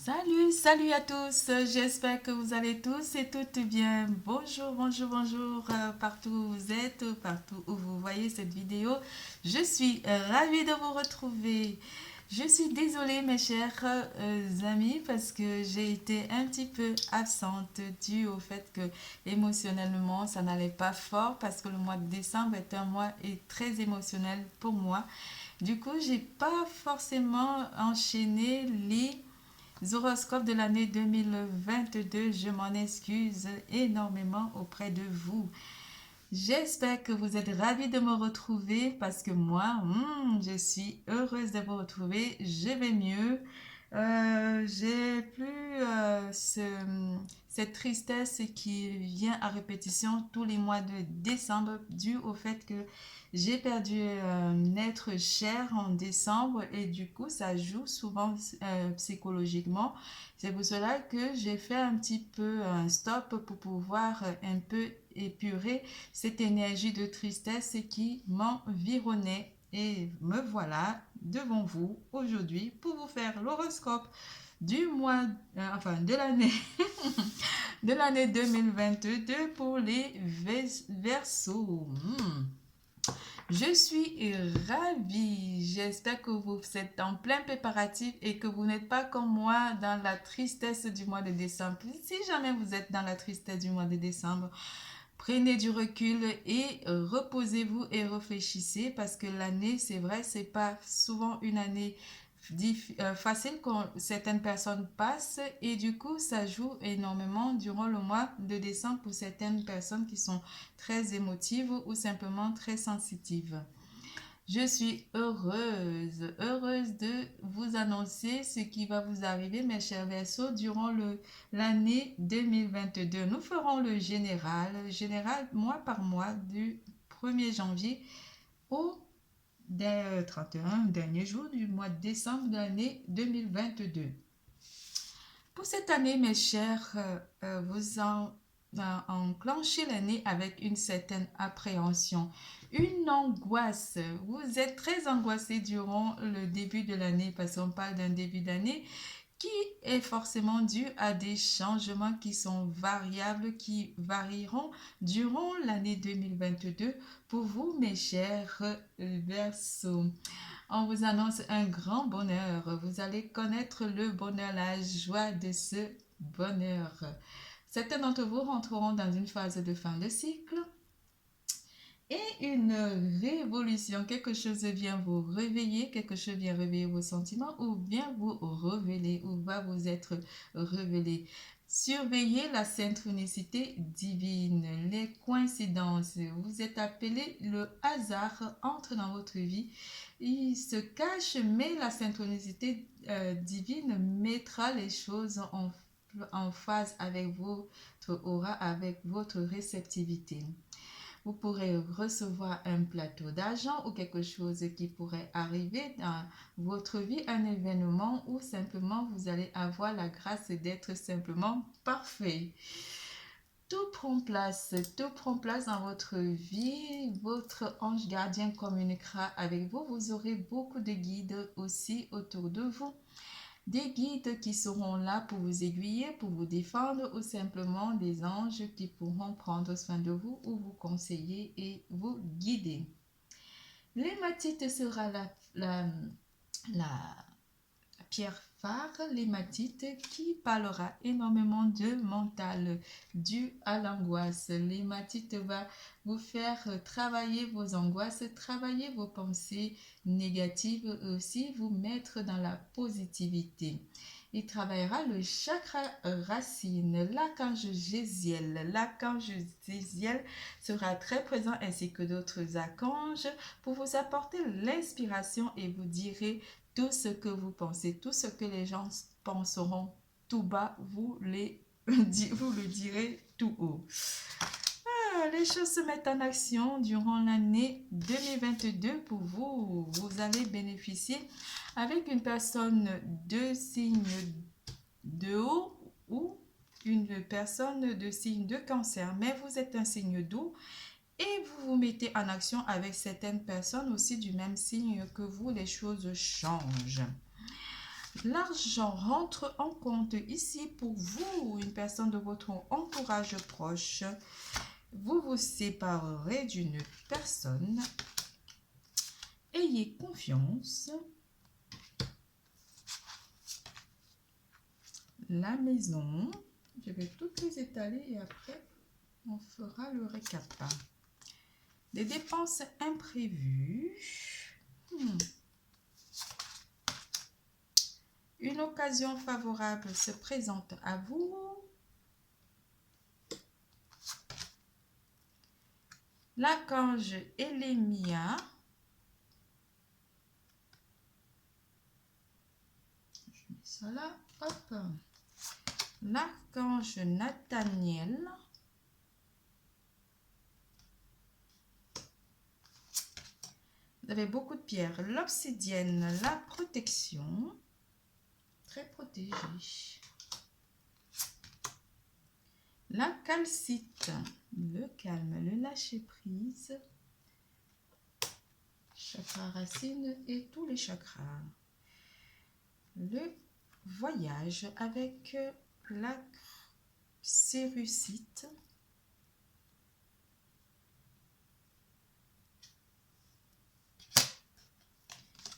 Salut à tous. J'espère que vous allez tous et toutes bien. Bonjour, partout où vous êtes, partout où vous voyez cette vidéo. Je suis ravie de vous retrouver. Je suis désolée, mes chers amis, parce que j'ai été un petit peu absente dû au fait que émotionnellement, ça n'allait pas fort parce que le mois de décembre est un mois très émotionnel pour moi. Du coup, j'ai pas forcément enchaîné les horoscopes de l'année 2022. Je m'en excuse énormément auprès de vous. J'espère que vous êtes ravis de me retrouver parce que moi, je suis heureuse de vous retrouver. Je vais mieux. J'ai plus cette tristesse qui vient à répétition tous les mois de décembre dû au fait que j'ai perdu un être cher en décembre et du coup ça joue souvent psychologiquement. C'est pour cela que j'ai fait un petit peu un stop pour pouvoir un peu épurer cette énergie de tristesse qui m'environnait. Et me voilà devant vous aujourd'hui pour vous faire l'horoscope du mois, de l'année de l'année 2022 pour les Verseaux. Je suis ravie. J'espère que vous êtes en plein préparatif et que vous n'êtes pas comme moi dans la tristesse du mois de décembre. Si jamais vous êtes dans la tristesse du mois de décembre, prenez du recul et reposez-vous et réfléchissez parce que l'année, c'est vrai, c'est pas souvent une année facile quand certaines personnes passent et du coup, ça joue énormément durant le mois de décembre pour certaines personnes qui sont très émotives ou simplement très sensitives. Je suis heureuse de vous annoncer ce qui va vous arriver, mes chers Verseaux, durant l'année 2022. Nous ferons le général mois par mois, du 1er janvier au 31 dernier jour du mois de décembre de l'année 2022. Pour cette année, mes chers, enclenchez l'année avec une certaine appréhension, une angoisse. Vous êtes très angoissé durant le début de l'année parce qu'on parle d'un début d'année qui est forcément dû à des changements qui sont variables, qui varieront durant l'année 2022 pour vous, mes chers Verseaux. On vous annonce un grand bonheur. Vous allez connaître le bonheur, la joie de ce bonheur. Certains d'entre vous rentreront dans une phase de fin de cycle et une révolution. Quelque chose vient vous réveiller, quelque chose vient réveiller vos sentiments ou vient vous révéler ou va vous être révélé. Surveillez la synchronicité divine, les coïncidences. Vous êtes appelé, le hasard entre dans votre vie. Il se cache, mais la synchronicité divine mettra les choses en phase avec votre aura, avec votre réceptivité. Vous pourrez recevoir un plateau d'argent ou quelque chose qui pourrait arriver dans votre vie, un événement ou simplement vous allez avoir la grâce d'être simplement parfait. Tout prend place dans votre vie. Votre ange gardien communiquera avec vous. Vous aurez beaucoup de guides aussi autour de vous. Des guides qui seront là pour vous aiguiller, pour vous défendre ou simplement des anges qui pourront prendre soin de vous ou vous conseiller et vous guider. L'hématite sera la pierre phare, l'hématite, qui parlera énormément de mental dû à l'angoisse. L'hématite va vous faire travailler vos angoisses, travailler vos pensées négatives et aussi vous mettre dans la positivité. Il travaillera le chakra racine. L'archange Jéziel. L'archange Jéziel sera très présent ainsi que d'autres archanges pour vous apporter l'inspiration et vous direz tout ce que vous pensez, tout ce que les gens penseront tout bas, vous le direz tout haut. Les choses se mettent en action durant l'année 2022 pour vous. Vous allez bénéficier avec une personne de signe de haut ou une personne de signe de cancer. Mais vous êtes un signe doux et vous vous mettez en action avec certaines personnes aussi du même signe que vous, les choses changent. L'argent rentre en compte ici pour vous, une personne de votre entourage proche. Vous vous séparerez d'une personne. Ayez confiance. La maison. Je vais toutes les étaler et après, on fera le récap. Des dépenses imprévues. Une occasion favorable se présente à vous. L'archange Élémia. Je mets ça là. Hop. L'archange Nathaniel. Vous avez beaucoup de pierres. L'obsidienne, la protection. Très protégée. La calcite, le calme, le lâcher prise. Chakra racine et tous les chakras. Le voyage avec la cérucite.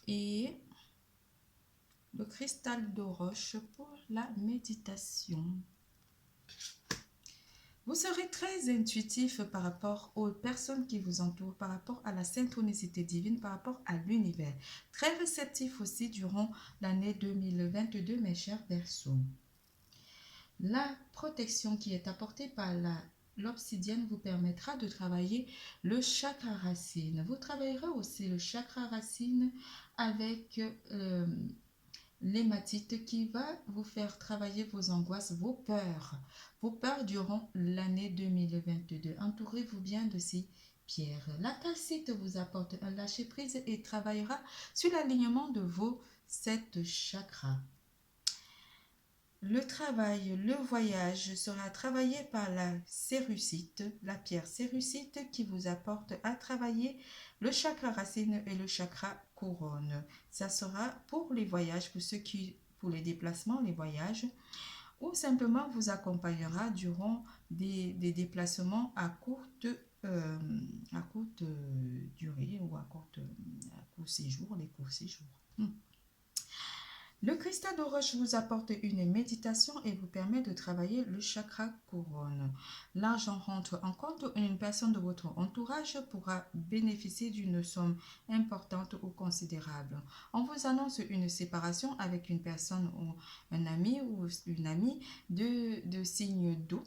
Et le cristal de roche pour la méditation. Vous serez très intuitif par rapport aux personnes qui vous entourent, par rapport à la synchronicité divine, par rapport à l'univers. Très réceptif aussi durant l'année 2022, mes chers Verseaux. La protection qui est apportée par l'obsidienne vous permettra de travailler le chakra racine. Vous travaillerez aussi le chakra racine avec l'hématite qui va vous faire travailler vos angoisses, vos peurs durant l'année 2022. Entourez-vous bien de ces pierres. La calcite vous apporte un lâcher-prise et travaillera sur l'alignement de vos 7 chakras. Le travail, le voyage sera travaillé par la cérucite, la pierre cérucite qui vous apporte à travailler le chakra racine et le chakra couronne. Ça sera pour les voyages, pour les déplacements, les voyages, ou simplement vous accompagnera durant des déplacements à courte durée ou à court séjour, les courts séjours. Le cristal de roche vous apporte une méditation et vous permet de travailler le chakra couronne. L'argent rentre en compte et une personne de votre entourage pourra bénéficier d'une somme importante ou considérable. On vous annonce une séparation avec une personne ou un ami ou une amie de signe d'eau.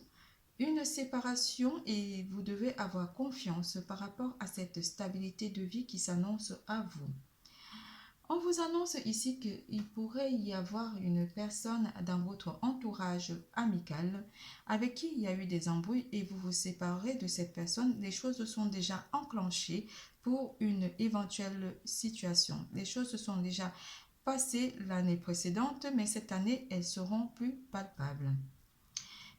Une séparation et vous devez avoir confiance par rapport à cette stabilité de vie qui s'annonce à vous. On vous annonce ici qu'il pourrait y avoir une personne dans votre entourage amical avec qui il y a eu des embrouilles et vous vous séparez de cette personne. Les choses sont déjà enclenchées pour une éventuelle situation. Les choses se sont déjà passées l'année précédente, mais cette année, elles seront plus palpables.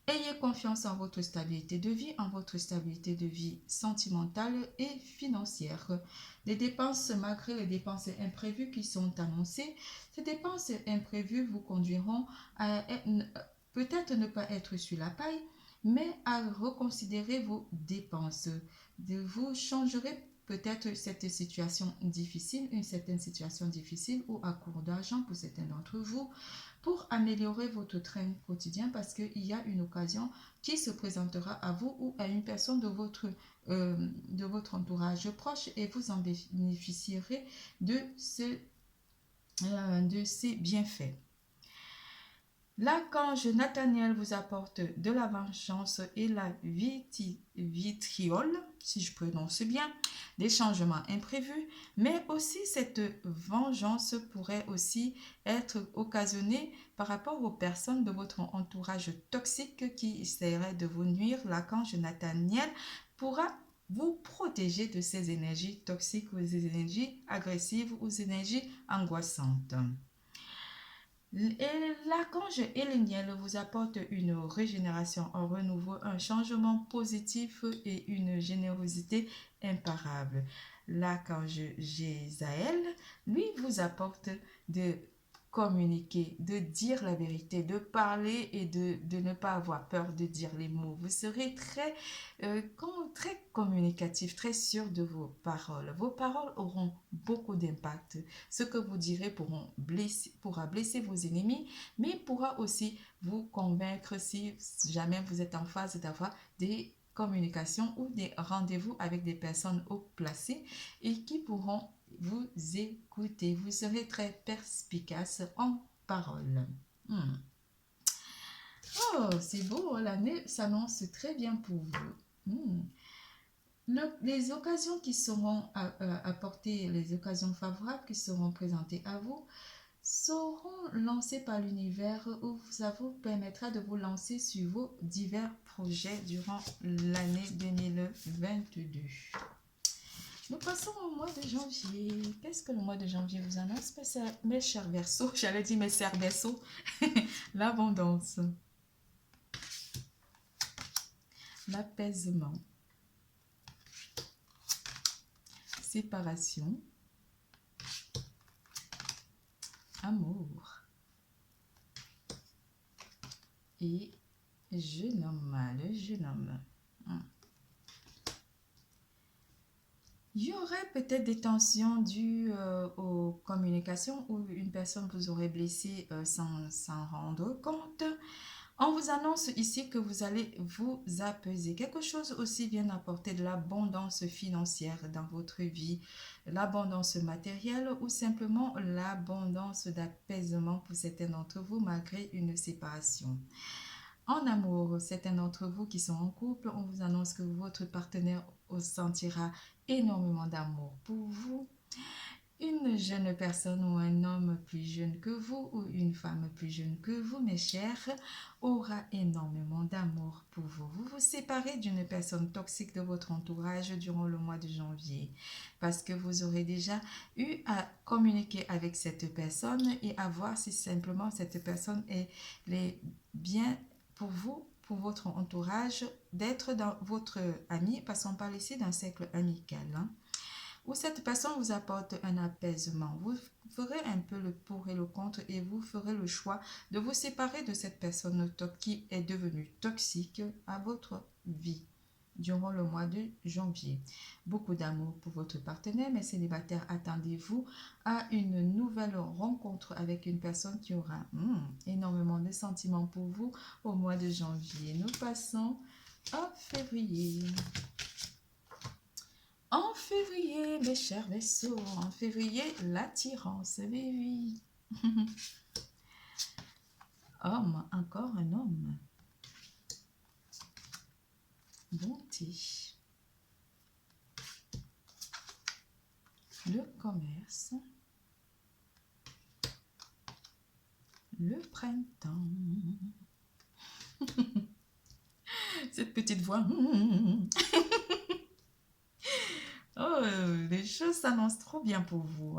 Ayez confiance en votre stabilité de vie, sentimentale et financière. Les dépenses, malgré les dépenses imprévues qui sont annoncées, ces dépenses imprévues vous conduiront à peut-être ne pas être sur la paille, mais à reconsidérer vos dépenses. Vous changerez peut-être cette situation difficile, une certaine situation difficile ou à court d'argent pour certains d'entre vous, pour améliorer votre train quotidien parce qu'il y a une occasion qui se présentera à vous ou à une personne de votre entourage proche et vous en bénéficierez de ces bienfaits. L'archange Nathaniel vous apporte de la vengeance et la vitriole, si je prononce bien, des changements imprévus, mais aussi cette vengeance pourrait aussi être occasionnée par rapport aux personnes de votre entourage toxique qui essaieraient de vous nuire. L'archange Nathaniel pourra vous protéger de ces énergies toxiques ou des énergies agressives ou des énergies angoissantes. Et l'archange Éléniel vous apporte une régénération, un renouveau, un changement positif et une générosité imparable. L'archange Jézaël, lui, vous apporte de communiquer, de dire la vérité, de parler et de ne pas avoir peur de dire les mots. Vous serez très communicatif, très sûr de vos paroles. Vos paroles auront beaucoup d'impact. Ce que vous direz pourra blesser vos ennemis, mais pourra aussi vous convaincre si jamais vous êtes en phase d'avoir des communications ou des rendez-vous avec des personnes haut placées et qui pourront vous écoutez. Vous serez très perspicace en parole. Oh, c'est beau, l'année s'annonce très bien pour vous. Les occasions qui seront apportées, les occasions favorables qui seront présentées à vous, seront lancées par l'univers où ça vous permettra de vous lancer sur vos divers projets durant l'année 2022. Nous passons au mois de janvier. Qu'est-ce que le mois de janvier vous annonce, mes chers Verseaux? J'allais dire mes chers Verseaux. L'abondance. L'apaisement. Séparation. Amour. Et jeune homme, le jeune homme. Il y aurait peut-être des tensions dues aux communications où une personne vous aurait blessé sans s'en rendre compte. On vous annonce ici que vous allez vous apaiser. Quelque chose aussi vient apporter de l'abondance financière dans votre vie, l'abondance matérielle ou simplement l'abondance d'apaisement pour certains d'entre vous malgré une séparation. En amour, certains d'entre vous qui sont en couple, on vous annonce que votre partenaire sentira énormément d'amour pour vous. Une jeune personne ou un homme plus jeune que vous ou une femme plus jeune que vous, mes chers, aura énormément d'amour pour vous. Vous vous séparez d'une personne toxique de votre entourage durant le mois de janvier parce que vous aurez déjà eu à communiquer avec cette personne et à voir si simplement cette personne est bien pour vous, pour votre entourage, d'être dans votre ami, parce qu'on parle ici d'un cercle amical, où cette personne vous apporte un apaisement. Vous ferez un peu le pour et le contre et vous ferez le choix de vous séparer de cette personne qui est devenue toxique à votre vie durant le mois de janvier. Beaucoup d'amour pour votre partenaire, mais célibataire, attendez-vous à une nouvelle rencontre avec une personne qui aura énormément de sentiments pour vous au mois de janvier. Nous passons à février. En février, mes chers Verseaux, en février, l'attirance, oui. Homme, encore un homme. Bonté. Le commerce. Le printemps. Cette petite voix. Oh, les choses s'annoncent trop bien pour vous.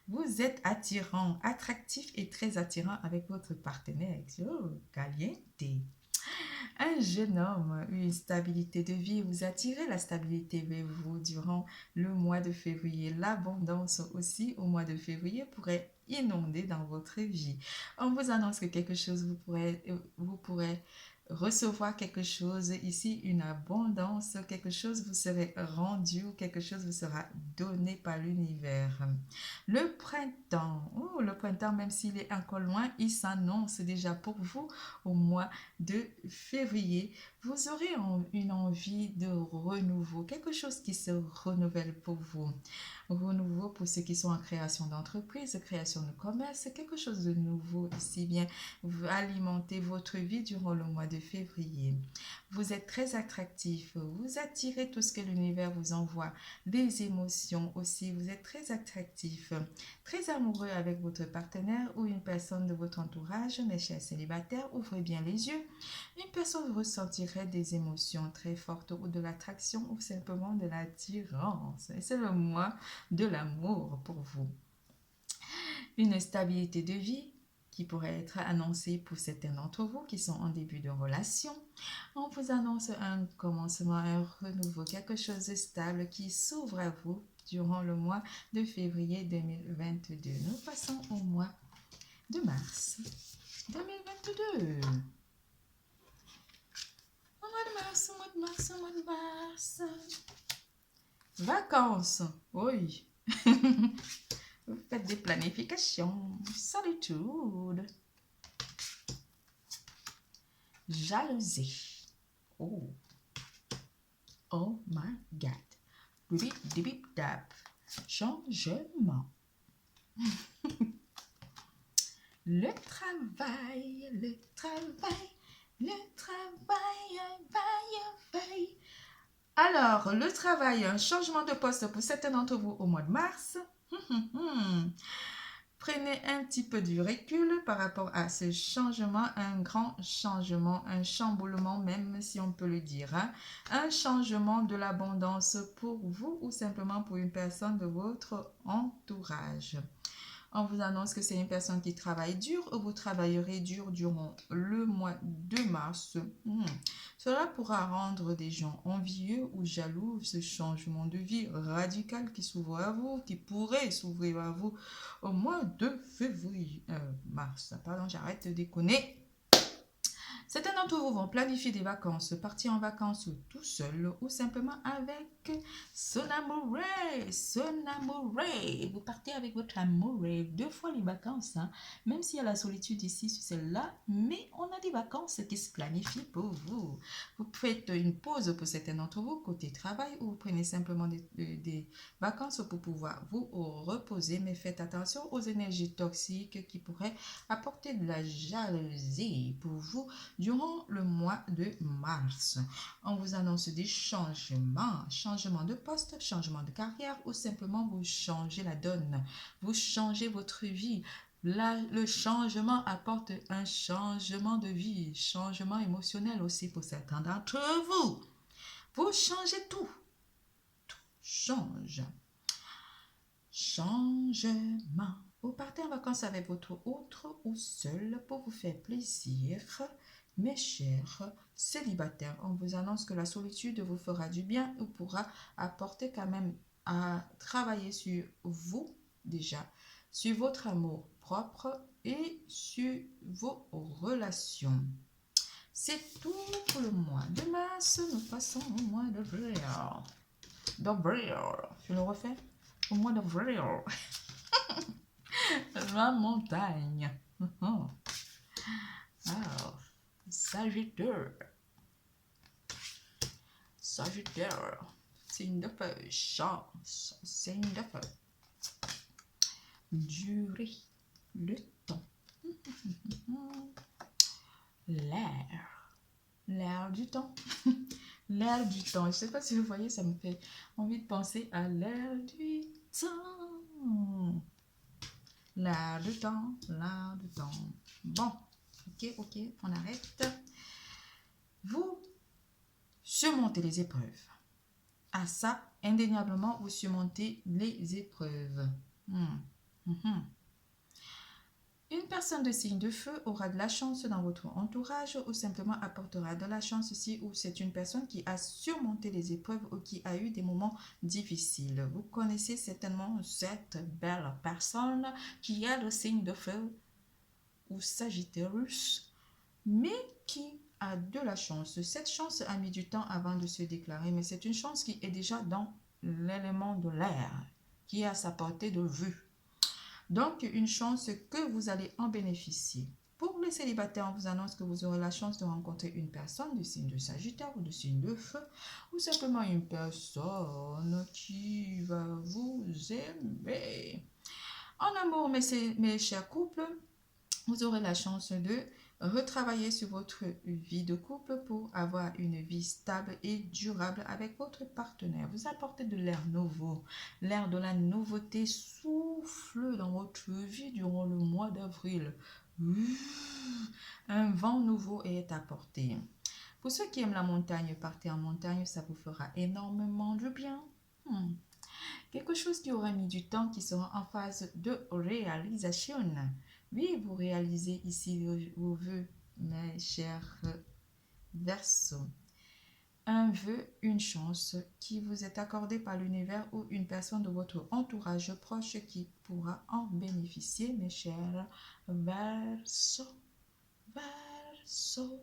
Vous êtes attirant, attractif et très attirant avec votre partenaire. Oh, caliente. Un jeune homme, une stabilité de vie, vous attirez la stabilité vers vous durant le mois de février. L'abondance aussi au mois de février pourrait inonder dans votre vie. On vous annonce que quelque chose, vous pourrez recevoir quelque chose ici, une abondance, quelque chose vous serez rendu ou quelque chose vous sera donné par l'univers. Le printemps, le printemps, même s'il est encore loin, il s'annonce déjà pour vous au mois de février. Vous aurez une envie de renouveau, quelque chose qui se renouvelle pour vous. Renouveau pour ceux qui sont en création d'entreprise, création de commerce, quelque chose de nouveau ici bien. Vous alimentez votre vie durant le mois de février. Vous êtes très attractif, vous attirez tout ce que l'univers vous envoie, des émotions aussi, vous êtes très attractif, très amoureux avec votre partenaire ou une personne de votre entourage, mes chers célibataires, ouvrez bien les yeux. Une personne ressentirait des émotions très fortes ou de l'attraction ou simplement de l'attirance. Et c'est le mois de l'amour pour vous. Une stabilité de vie qui pourrait être annoncée pour certains d'entre vous qui sont en début de relation. On vous annonce un commencement, un renouveau, quelque chose de stable qui s'ouvre à vous durant le mois de février 2022. Nous passons au mois de mars 2022. Au mois de mars, au mois de mars, au mois de mars. Vacances, oui. Vous faites des planifications, solitude, jalousie. Oh, oh my God. Bip, bip, dap. Changement. Le travail, le travail, le travail, travail. Alors, le travail, un changement de poste pour certains d'entre vous au mois de mars. Prenez un petit peu du recul par rapport à ce changement, un grand changement, un chamboulement même si on peut le dire. Hein? Un changement de l'abondance pour vous ou simplement pour une personne de votre entourage. On vous annonce que c'est une personne qui travaille dur ou vous travaillerez dur durant le mois de mars. Cela pourra rendre des gens envieux ou jaloux ce changement de vie radical qui s'ouvre à vous, qui pourrait s'ouvrir à vous au mois de février. Mars, pardon, j'arrête de déconner. Certains d'entre vous vont planifier des vacances, partir en vacances tout seul ou simplement avec son amoureux, son amoureux. Vous partez avec votre amoureux, 2 fois les vacances, hein? Même s'il y a la solitude ici sur celle-là, mais on a des vacances qui se planifient pour vous. Vous faites une pause pour certains d'entre vous côté travail ou vous prenez simplement des vacances pour pouvoir vous reposer, mais faites attention aux énergies toxiques qui pourraient apporter de la jalousie pour vous durant le mois de mars. On vous annonce des changements, changement de poste, changement de carrière ou simplement vous changez la donne, vous changez votre vie. Là, le changement apporte un changement de vie, changement émotionnel aussi pour certains d'entre vous. Vous changez tout. Tout change. Changement. Vous partez en vacances avec votre autre ou seul pour vous faire plaisir. Mes chers célibataires, on vous annonce que la solitude vous fera du bien ou pourra apporter quand même à travailler sur vous déjà, sur votre amour propre et sur vos relations. C'est tout pour le mois de mars. Nous passons au mois d'avril. D'avril. Je le refais. Au mois d'avril. La montagne. Alors. Sagittaire. Sagittaire. Signe de feu. Chance. Signe de feu. Durée. Le temps. L'air. L'air du temps. L'air du temps. Je ne sais pas si vous voyez, ça me fait envie de penser à l'air du temps. L'air du temps. L'air du temps. Bon. Ok, on arrête. Vous surmontez les épreuves. À ça, indéniablement, vous surmontez les épreuves. Une personne de signe de feu aura de la chance dans votre entourage ou simplement apportera de la chance ici où c'est une personne qui a surmonté les épreuves ou qui a eu des moments difficiles. Vous connaissez certainement cette belle personne qui a le signe de feu ou Sagittarius, mais qui a de la chance. Cette chance a mis du temps avant de se déclarer, mais c'est une chance qui est déjà dans l'élément de l'air, qui est à sa portée de vue. Donc, une chance que vous allez en bénéficier. Pour les célibataires, on vous annonce que vous aurez la chance de rencontrer une personne du signe de Sagittaire ou du signe de Feu, ou simplement une personne qui va vous aimer. En amour, mes chers couples, vous aurez la chance de retravailler sur votre vie de couple pour avoir une vie stable et durable avec votre partenaire. Vous apportez de l'air nouveau. L'air de la nouveauté souffle dans votre vie durant le mois d'avril. Un vent nouveau est apporté. Pour ceux qui aiment la montagne, partez en montagne, ça vous fera énormément du bien. Quelque chose qui aura mis du temps, qui sera en phase de réalisation. Oui, vous réalisez ici vos vœux, mes chers Verseaux. un vœu, une chance qui vous est accordée par l'univers ou une personne de votre entourage proche qui pourra en bénéficier, mes chers Verseau, Verseau,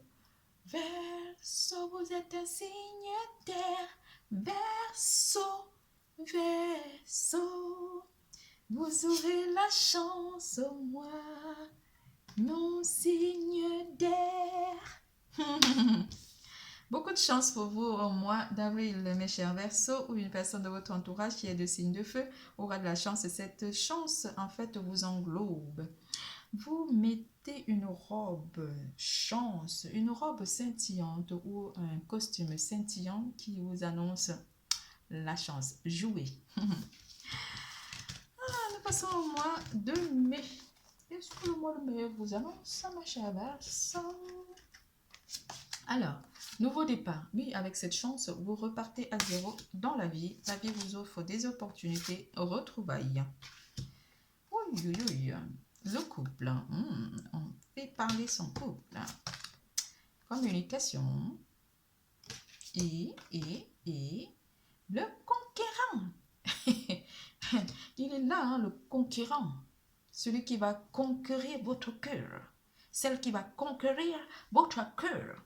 Verseau, vous êtes un signe terre, Verseau, Verseau, vous aurez la chance, moi, mon signe d'air. Beaucoup de chance pour vous au mois d'avril, mes chers Verseaux, ou une personne de votre entourage qui est de signe de feu aura de la chance. Cette chance, en fait, vous englobe. Vous mettez une robe chance, une robe scintillante ou un costume scintillant qui vous annonce la chance. Jouez. Nous passons au mois de mai. Est-ce que le mois de mai vous annonce, ma chère Verseau? Alors, nouveau départ. Oui, avec cette chance, vous repartez à zéro dans la vie. La vie vous offre des opportunités, retrouvailles. Oui, oui, oui. Le couple. On fait parler son couple. Communication. Et le conquérant. Il est là, hein, le conquérant. Celui qui va conquérir votre cœur. Celle qui va conquérir votre cœur.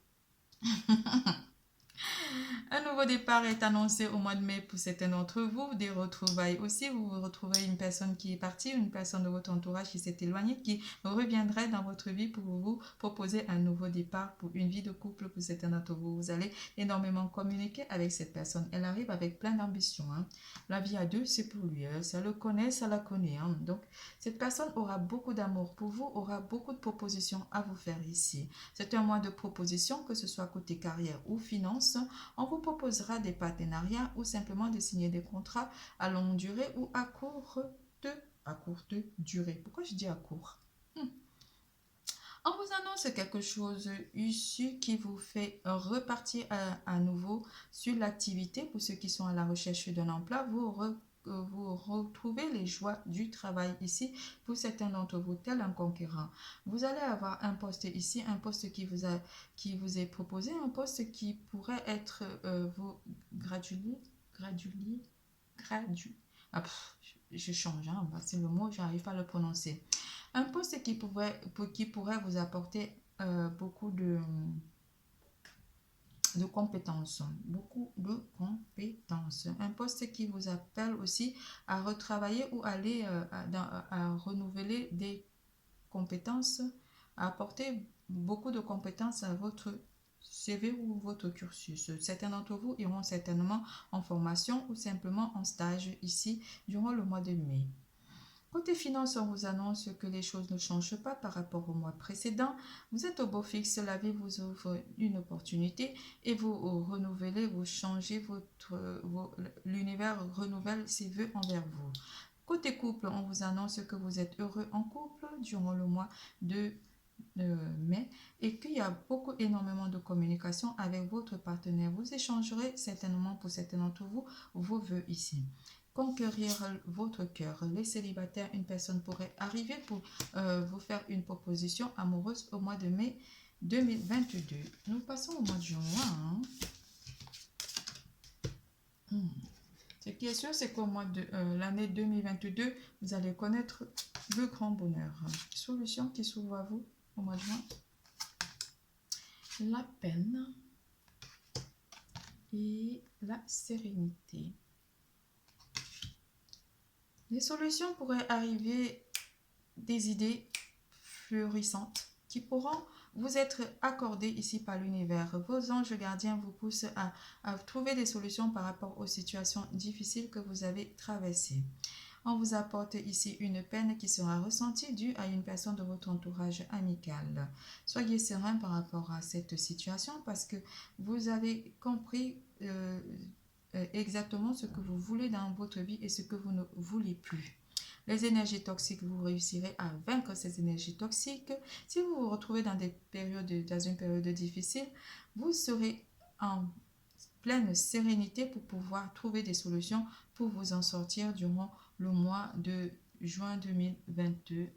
Un nouveau départ est annoncé au mois de mai pour certains d'entre vous. Des retrouvailles aussi. Vous vous retrouverez une personne qui est partie, une personne de votre entourage qui s'est éloignée, qui reviendrait dans votre vie pour vous proposer un nouveau départ pour une vie de couple pour certains d'entre vous. Vous allez énormément communiquer avec cette personne. Elle arrive avec plein d'ambition. Hein. La vie à deux, c'est pour lui. Hein. Ça le connaît, ça la connaît. Hein. Donc, cette personne aura beaucoup d'amour pour vous, aura beaucoup de propositions à vous faire ici. C'est un mois de propositions, que ce soit côté carrière ou finance. On vous proposera des partenariats ou simplement de signer des contrats à longue durée ou à courte durée. Pourquoi je dis à court? On vous annonce quelque chose issu qui vous fait repartir à nouveau sur l'activité. Pour ceux qui sont à la recherche d'un emploi, vous retrouvez les joies du travail ici. Pour certains d'entre vous, tel un conquérant. Vous allez avoir un poste ici, un poste qui vous est proposé, un poste qui pourrait être gradu. Je change, hein, c'est le mot, j'arrive pas à le prononcer. Un poste qui pourrait vous apporter beaucoup de compétences. Beaucoup de compétences. Un poste qui vous appelle aussi à retravailler ou aller à renouveler des compétences, à apporter beaucoup de compétences à votre CV ou votre cursus. Certains d'entre vous iront certainement en formation ou simplement en stage ici durant le mois de mai. Côté finance, on vous annonce que les choses ne changent pas par rapport au mois précédent. Vous êtes au beau fixe, la vie vous offre une opportunité et vous renouvelez, vous changez l'univers renouvelle ses vœux envers vous. Côté couple, on vous annonce que vous êtes heureux en couple durant le mois de mai et qu'il y a énormément de communication avec votre partenaire. Vous échangerez certainement pour certains d'entre vous vos vœux ici. Conquérir votre cœur. Les célibataires, une personne pourrait arriver pour vous faire une proposition amoureuse au mois de mai 2022. Nous passons au mois de juin. Ce qui est sûr, c'est qu'au mois de l'année 2022, vous allez connaître le grand bonheur. Solution qui s'ouvre à vous au mois de juin. La peine et la sérénité. Les solutions pourraient arriver, des idées florissantes qui pourront vous être accordées ici par l'univers. Vos anges gardiens vous poussent à trouver des solutions par rapport aux situations difficiles que vous avez traversées. On vous apporte ici une peine qui sera ressentie due à une personne de votre entourage amical. Soyez serein par rapport à cette situation parce que vous avez compris exactement ce que vous voulez dans votre vie et ce que vous ne voulez plus. Les énergies toxiques, vous réussirez à vaincre ces énergies toxiques. Si vous vous retrouvez dans une période difficile, vous serez en pleine sérénité pour pouvoir trouver des solutions pour vous en sortir durant le mois de juin 2022.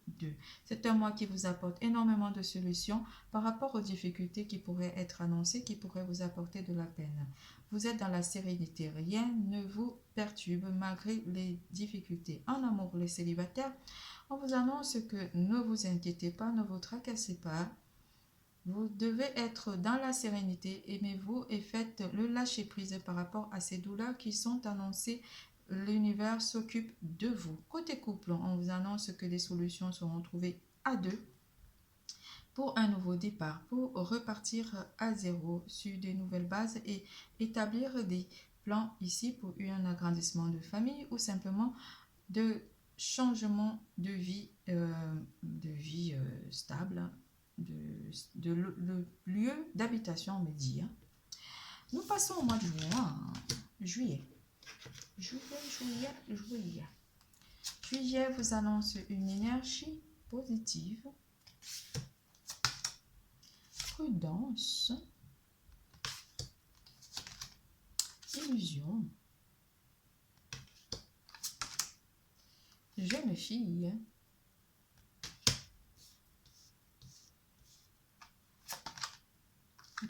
C'est un mois qui vous apporte énormément de solutions par rapport aux difficultés qui pourraient être annoncées, qui pourraient vous apporter de la peine. Vous êtes dans la sérénité, rien ne vous perturbe malgré les difficultés. En amour, les célibataires, on vous annonce que ne vous inquiétez pas, ne vous tracassez pas. Vous devez être dans la sérénité, aimez-vous et faites le lâcher-prise par rapport à ces douleurs qui sont annoncées. L'univers s'occupe de vous. Côté couple, on vous annonce que des solutions seront trouvées à deux pour un nouveau départ, pour repartir à zéro sur de nouvelles bases et établir des plans ici pour un agrandissement de famille ou simplement de changement de vie, stable, de le lieu d'habitation, on me dit. Nous passons au mois de juillet. Juillet vous annonce une énergie positive, prudence, illusion, jeune fille,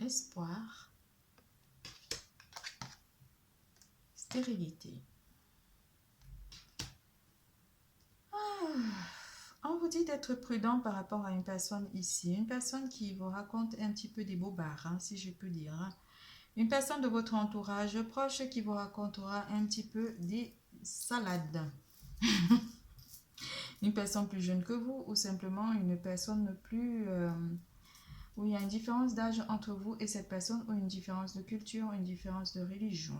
l'espoir, stérilité. On vous dit d'être prudent par rapport à une personne ici, une personne qui vous raconte un petit peu des bobards, si je peux dire. Une personne de votre entourage proche qui vous racontera un petit peu des salades. Une personne plus jeune que vous ou simplement une personne plus... où il y a une différence d'âge entre vous et cette personne ou une différence de culture, une différence de religion.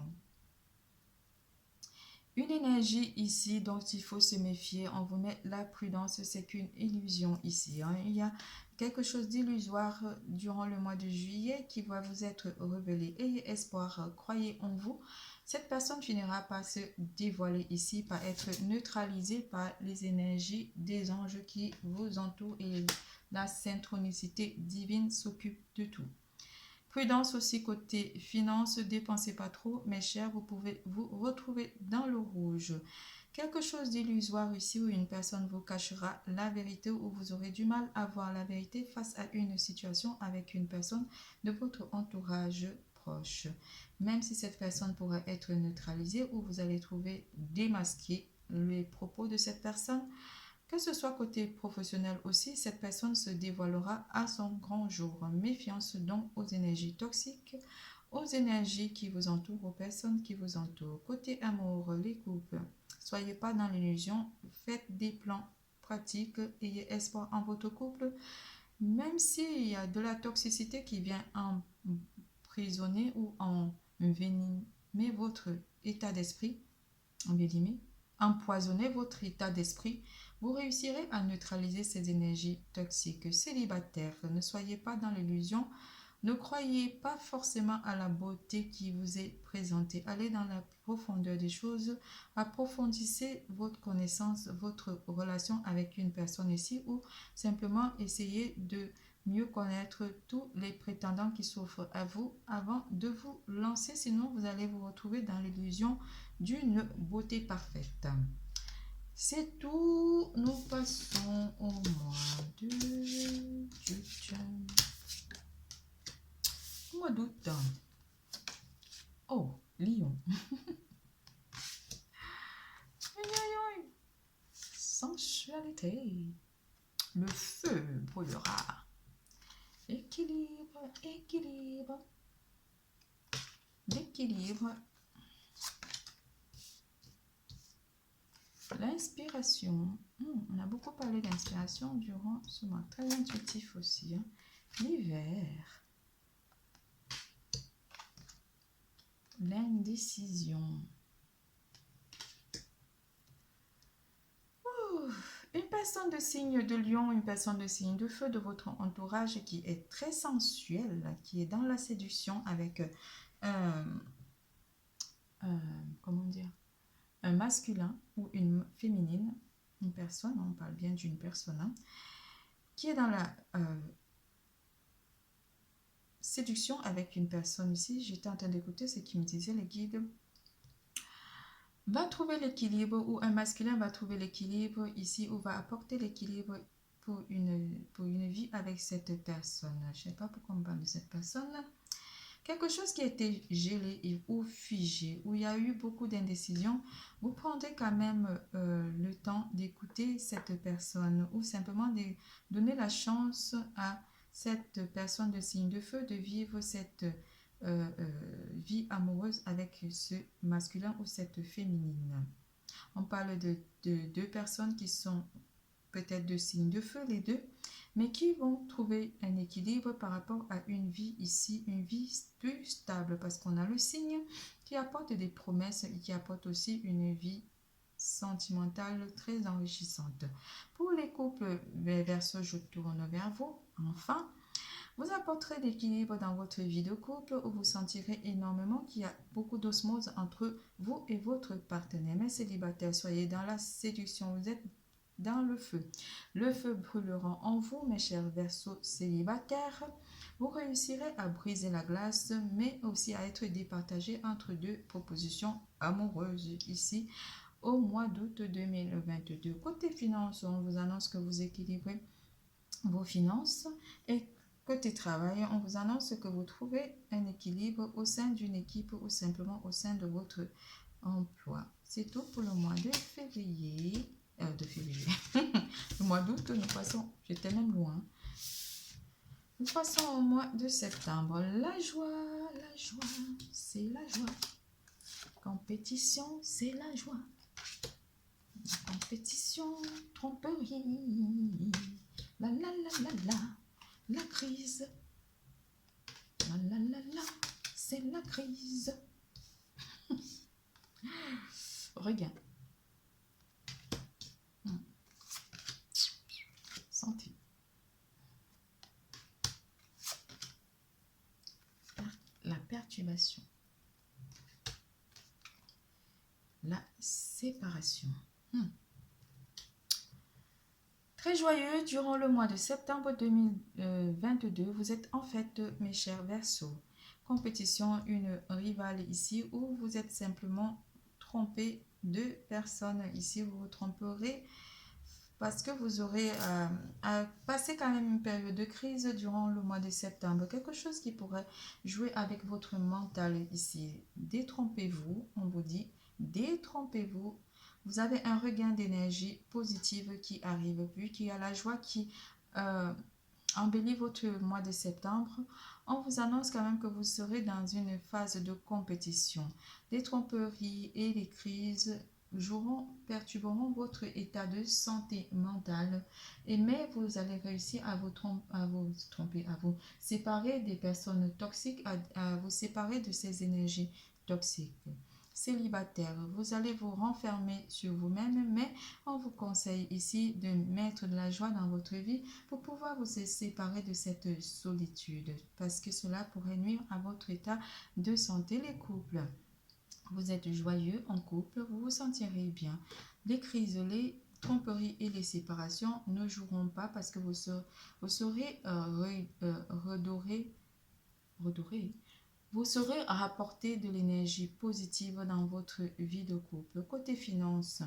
Une énergie ici dont il faut se méfier, on vous met la prudence, c'est qu'une illusion ici. Il y a quelque chose d'illusoire durant le mois de juillet qui va vous être révélé. Ayez espoir, croyez en vous. Cette personne finira par se dévoiler ici, par être neutralisée par les énergies des anges qui vous entourent et la synchronicité divine s'occupe de tout. Prudence aussi côté finance, dépensez pas trop, mes chers, vous pouvez vous retrouver dans le rouge. Quelque chose d'illusoire ici où une personne vous cachera la vérité ou vous aurez du mal à voir la vérité face à une situation avec une personne de votre entourage proche. Même si cette personne pourrait être neutralisée ou vous allez trouver démasqué les propos de cette personne. Que ce soit côté professionnel aussi, cette personne se dévoilera à son grand jour. Méfiance donc aux énergies toxiques, aux énergies qui vous entourent, aux personnes qui vous entourent. Côté amour, les couples, soyez pas dans l'illusion, faites des plans pratiques, ayez espoir en votre couple, même s'il y a de la toxicité qui vient emprisonner ou envenimer votre état d'esprit, empoisonner votre état d'esprit, vous réussirez à neutraliser ces énergies toxiques. Célibataires, ne soyez pas dans l'illusion, ne croyez pas forcément à la beauté qui vous est présentée. Allez dans la profondeur des choses, approfondissez votre connaissance, votre relation avec une personne ici ou simplement essayez de mieux connaître tous les prétendants qui s'offrent à vous avant de vous lancer, sinon vous allez vous retrouver dans l'illusion d'une beauté parfaite. C'est tout, nous passons au mois d'août. Oh, Lion. Sensualité. Le feu brûlera. Équilibre. L'équilibre. L'inspiration. On a beaucoup parlé d'inspiration durant ce mois. Très intuitif aussi. L'hiver. L'indécision. Une personne de signe de lion, une personne de signe de feu de votre entourage qui est très sensuelle, qui est dans la séduction avec comment dire, un masculin ou une féminine, une personne, on parle bien d'une personne, qui est dans la séduction avec une personne ici. J'étais en train d'écouter ce qui me disait les guides. va trouver l'équilibre, ou un masculin va trouver l'équilibre ici, ou va apporter l'équilibre pour une vie avec cette personne. Je ne sais pas pourquoi on parle de cette personne. Quelque chose qui a été gelé ou figé, où il y a eu beaucoup d'indécision, vous prendrez quand même le temps d'écouter cette personne, ou simplement de donner la chance à cette personne de signe de feu de vivre cette vie amoureuse avec ce masculin ou cette féminine. On parle de deux personnes qui sont peut-être de signes de feu, les deux, mais qui vont trouver un équilibre par rapport à une vie ici, une vie plus stable, parce qu'on a le signe qui apporte des promesses et qui apporte aussi une vie sentimentale très enrichissante. Pour les couples Verseau, je tourne vers vous. Enfin, vous apporterez l'équilibre dans votre vie de couple, où vous sentirez énormément qu'il y a beaucoup d'osmose entre vous et votre partenaire. Mais célibataire, soyez dans la séduction, vous êtes dans le feu. Le feu brûlera en vous, mes chers Verseaux célibataires. Vous réussirez à briser la glace, mais aussi à être départagé entre deux propositions amoureuses ici au mois d'août 2022. Côté finances, on vous annonce que vous équilibrez vos finances, et côté travail, on vous annonce que vous trouvez un équilibre au sein d'une équipe ou simplement au sein de votre emploi. C'est tout pour le mois de février. Le mois d'août, nous passons, j'étais même loin. Nous passons au mois de septembre. La joie, c'est la joie. Compétition, c'est la joie. Compétition, tromperie. La la la la la, la crise. La la la la, c'est la crise. Regain. Santé. La perturbation. La séparation. Très joyeux durant le mois de septembre 2022. Vous êtes en fait, mes chers Verseaux, compétition, une rivale ici, où vous êtes simplement trompé deux personnes ici. Vous vous tromperez parce que vous aurez à passer quand même une période de crise durant le mois de septembre. Quelque chose qui pourrait jouer avec votre mental ici. Détrompez-vous, on vous dit, détrompez-vous. Vous avez un regain d'énergie positive qui arrive, puis qu'il y a la joie qui embellit votre mois de septembre. On vous annonce quand même que vous serez dans une phase de compétition. Les tromperies et les crises perturberont votre état de santé mentale, mais vous allez réussir à vous séparer des personnes toxiques, à vous séparer de ces énergies toxiques. Célibataire, vous allez vous renfermer sur vous-même, mais on vous conseille ici de mettre de la joie dans votre vie pour pouvoir vous séparer de cette solitude, parce que cela pourrait nuire à votre état de santé. Les couples, vous êtes joyeux en couple, vous vous sentirez bien. Les crises, les tromperies et les séparations ne joueront pas, parce que vous saurez redorer. Vous saurez rapporter de l'énergie positive dans votre vie de couple. Côté finances,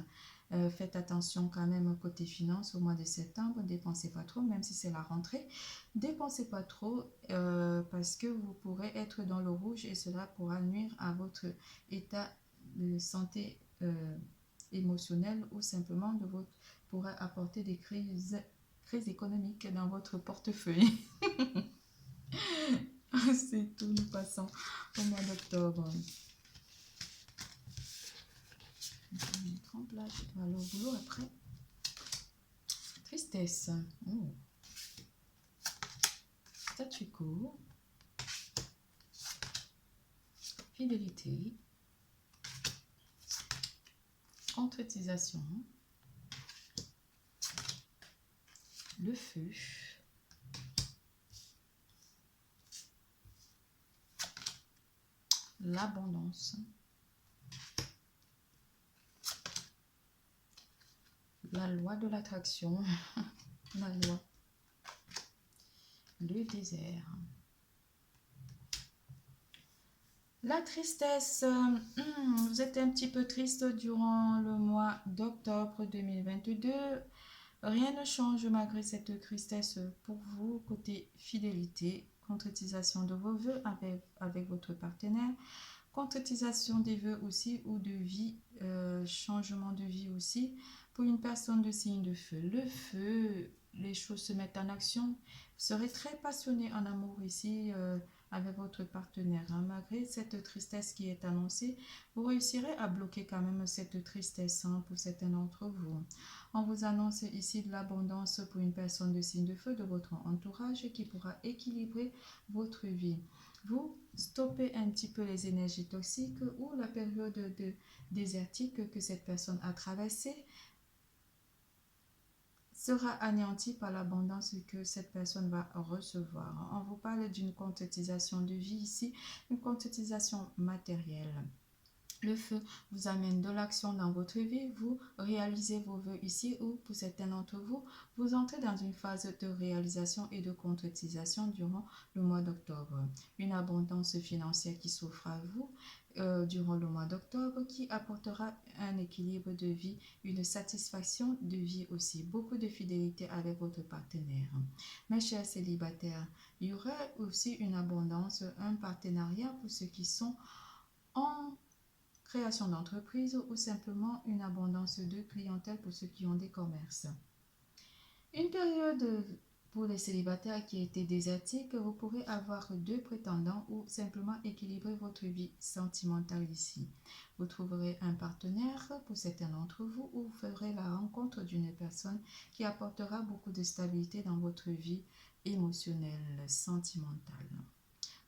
faites attention quand même côté finances au mois de septembre. Dépensez pas trop, même si c'est la rentrée. Dépensez pas trop parce que vous pourrez être dans le rouge, et cela pourra nuire à votre état de santé émotionnelle, ou simplement pourra apporter des crises économiques dans votre portefeuille. C'est tout, nous passons au mois d'octobre. Là, je dois aller au boulot après. Tristesse. Oh. Statu quo. Fidélité. Concrétisation. Le feu. L'abondance. La loi de l'attraction. La loi. Le désert. La tristesse, vous êtes un petit peu triste durant le mois d'octobre 2022. Rien ne change malgré cette tristesse pour vous. Côté fidélité, concrétisation de vos vœux avec votre partenaire, concrétisation des vœux aussi ou de vie, changement de vie aussi. Pour une personne de signe de feu, le feu, les choses se mettent en action. Vous serez très passionné en amour ici avec votre partenaire, hein. Malgré cette tristesse qui est annoncée, vous réussirez à bloquer quand même cette tristesse, hein, pour certains d'entre vous. On vous annonce ici de l'abondance pour une personne de signe de feu de votre entourage qui pourra équilibrer votre vie. Vous stoppez un petit peu les énergies toxiques ou la période désertique que cette personne a traversée sera anéantie par l'abondance que cette personne va recevoir. On vous parle d'une concrétisation de vie ici, une concrétisation matérielle. Le feu vous amène de l'action dans votre vie, vous réalisez vos vœux ici ou pour certains d'entre vous, vous entrez dans une phase de réalisation et de concrétisation durant le mois d'octobre. Une abondance financière qui s'offre à vous durant le mois d'octobre qui apportera un équilibre de vie, une satisfaction de vie aussi, beaucoup de fidélité avec votre partenaire. Mes chers célibataires, il y aurait aussi une abondance, un partenariat pour ceux qui sont en création d'entreprise ou simplement une abondance de clientèle pour ceux qui ont des commerces. Une période pour les célibataires qui était désertique, vous pourrez avoir deux prétendants ou simplement équilibrer votre vie sentimentale ici. Vous trouverez un partenaire pour certains d'entre vous ou vous ferez la rencontre d'une personne qui apportera beaucoup de stabilité dans votre vie émotionnelle, sentimentale.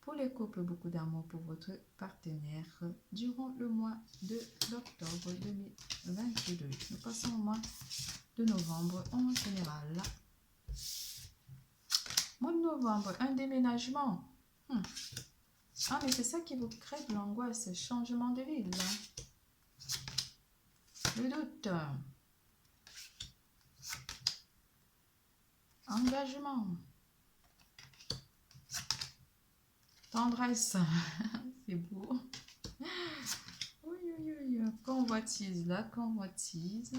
Pour les couples, beaucoup d'amour pour votre partenaire durant le mois d'octobre 2022. Nous passons au mois de novembre en général. Mois de novembre, un déménagement. Ah, mais c'est ça qui vous crée de l'angoisse, changement de ville. Le doute. Engagement. Tendresse. C'est beau. Oui, oui, oui. Convoitise, la convoitise.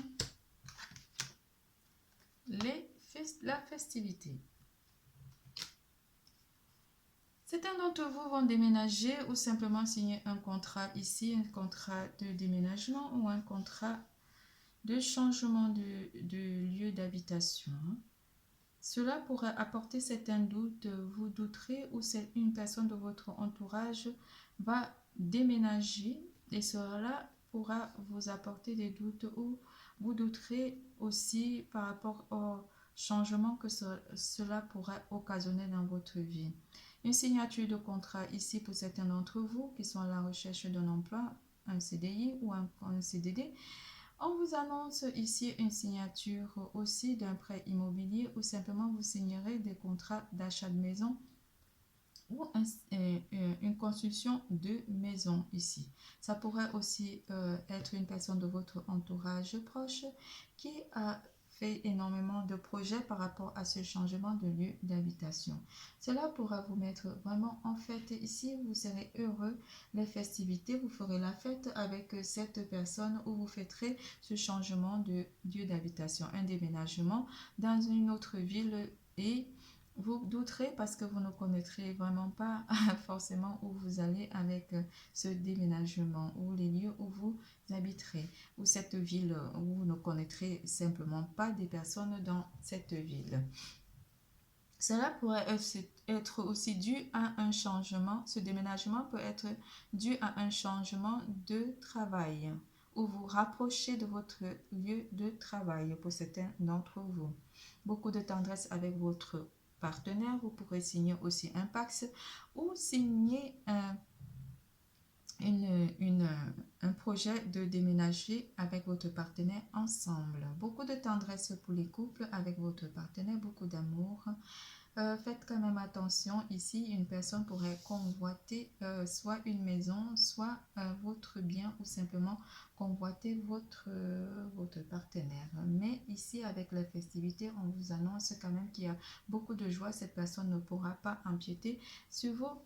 La festivité. Certains d'entre vous vont déménager ou simplement signer un contrat ici, un contrat de déménagement ou un contrat de changement de lieu d'habitation. Cela pourrait apporter certains doutes, vous douterez ou une personne de votre entourage va déménager et cela pourra vous apporter des doutes ou vous douterez aussi par rapport au changement que cela pourrait occasionner dans votre vie. Une signature de contrat ici pour certains d'entre vous qui sont à la recherche d'un emploi, un CDI ou un CDD. On vous annonce ici une signature aussi d'un prêt immobilier ou simplement vous signerez des contrats d'achat de maison ou une construction de maison ici. Ça pourrait aussi être une personne de votre entourage proche qui a fait énormément de projets par rapport à ce changement de lieu d'habitation. Cela pourra vous mettre vraiment en fête ici, vous serez heureux, les festivités, vous ferez la fête avec cette personne ou vous fêterez ce changement de lieu d'habitation, un déménagement dans une autre ville et vous douterez parce que vous ne connaîtrez vraiment pas forcément où vous allez avec ce déménagement ou les lieux où vous habiterez ou cette ville où vous ne connaîtrez simplement pas des personnes dans cette ville. Cela pourrait être aussi dû à un changement, ce déménagement peut être dû à un changement de travail ou vous rapprochez de votre lieu de travail pour certains d'entre vous. Beaucoup de tendresse avec votre partenaire, vous pourrez signer aussi un Pacs ou signer un projet de déménager avec votre partenaire ensemble. Beaucoup de tendresse pour les couples avec votre partenaire, beaucoup d'amour. Faites quand même attention, ici une personne pourrait convoiter soit une maison, soit votre bien ou simplement convoiter votre partenaire. Mais ici avec la festivité, on vous annonce quand même qu'il y a beaucoup de joie. Cette personne ne pourra pas empiéter sur vos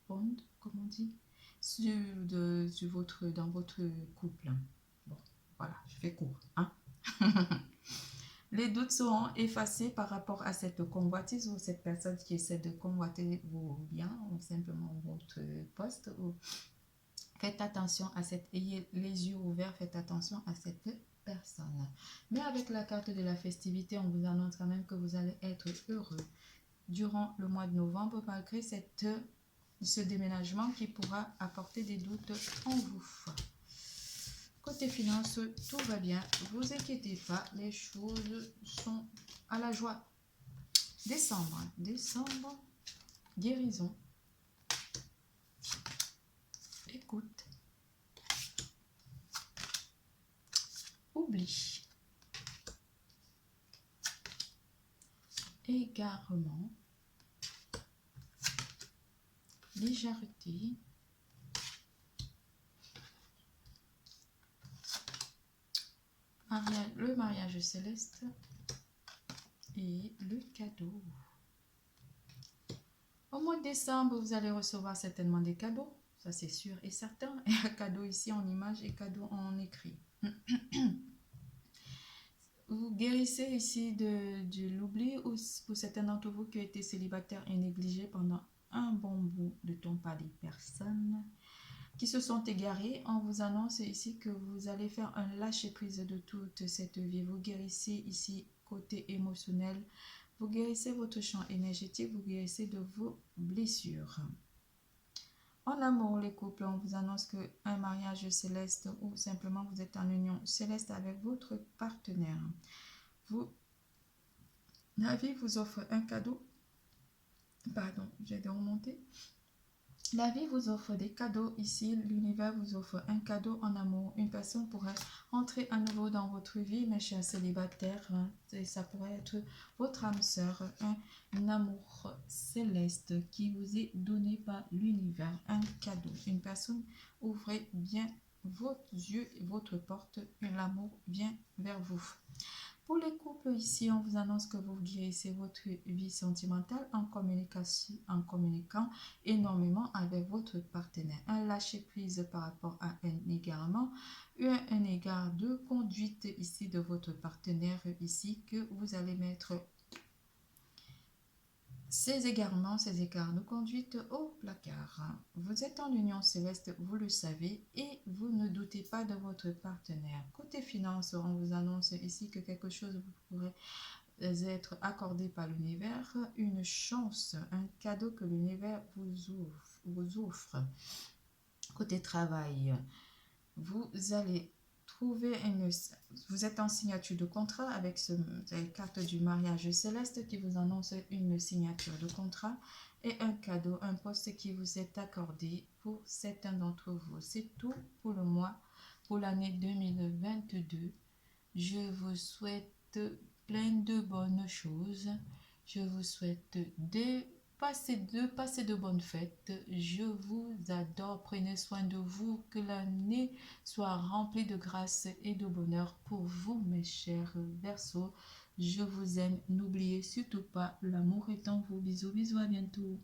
bond, comme on dit, dans votre couple. Bon, voilà, je fais court, hein. Les doutes seront effacés par rapport à cette convoitise ou cette personne qui essaie de convoiter vos biens ou simplement votre poste. Faites attention à cette, ayez les yeux ouverts, faites attention à cette personne. Mais avec la carte de la festivité, on vous annonce quand même que vous allez être heureux durant le mois de novembre malgré ce déménagement qui pourra apporter des doutes en vous. Côté finance, tout va bien. Ne vous inquiétez pas, les choses sont à la joie. Décembre, guérison, écoute, oubli, égarement, légèreté, le mariage céleste et le cadeau. Au mois de décembre, vous allez recevoir certainement des cadeaux, ça c'est sûr et certain. Et un cadeau ici en image et cadeau en écrit. Vous guérissez ici de l'oubli ou pour certains d'entre vous qui ont été célibataires et négligés pendant un bon bout de temps par les personnes qui se sont égarées. On vous annonce ici que vous allez faire un lâcher-prise de toute cette vie. Vous guérissez ici côté émotionnel. Vous guérissez votre champ énergétique. Vous guérissez de vos blessures. En amour, les couples, on vous annonce qu'un mariage céleste ou simplement vous êtes en union céleste avec votre partenaire. La vie vous offre un cadeau. Pardon, j'ai de remonter. La vie vous offre des cadeaux ici, l'univers vous offre un cadeau en amour. Une personne pourrait entrer à nouveau dans votre vie, mes chers célibataires. Et ça pourrait être votre âme sœur, un amour céleste qui vous est donné par l'univers, un cadeau. Une personne, ouvrez bien vos yeux et votre porte, et l'amour vient vers vous. Pour les couples ici, on vous annonce que vous guérissez votre vie sentimentale en communiquant énormément avec votre partenaire. Un lâcher-prise par rapport à un égarement, un égard de conduite ici de votre partenaire ici que vous allez mettre ces égarements, ces écarts de conduite au placard. Vous êtes en union céleste, vous le savez, et vous ne doutez pas de votre partenaire. Côté finance, on vous annonce ici que quelque chose vous pourrait être accordé par l'univers, une chance, un cadeau que l'univers vous offre. Côté travail, vous allez trouver vous êtes en signature de contrat avec cette carte du mariage céleste qui vous annonce une signature de contrat et un cadeau, un poste qui vous est accordé pour certains d'entre vous. C'est tout pour le mois, pour l'année 2022. Je vous souhaite plein de bonnes choses. Je vous souhaite de passer de bonnes fêtes. Je vous adore. Prenez soin de vous. Que l'année soit remplie de grâce et de bonheur pour vous, mes chers Verseaux. Je vous aime. N'oubliez surtout pas, l'amour est en vous. Bisous, bisous, à bientôt.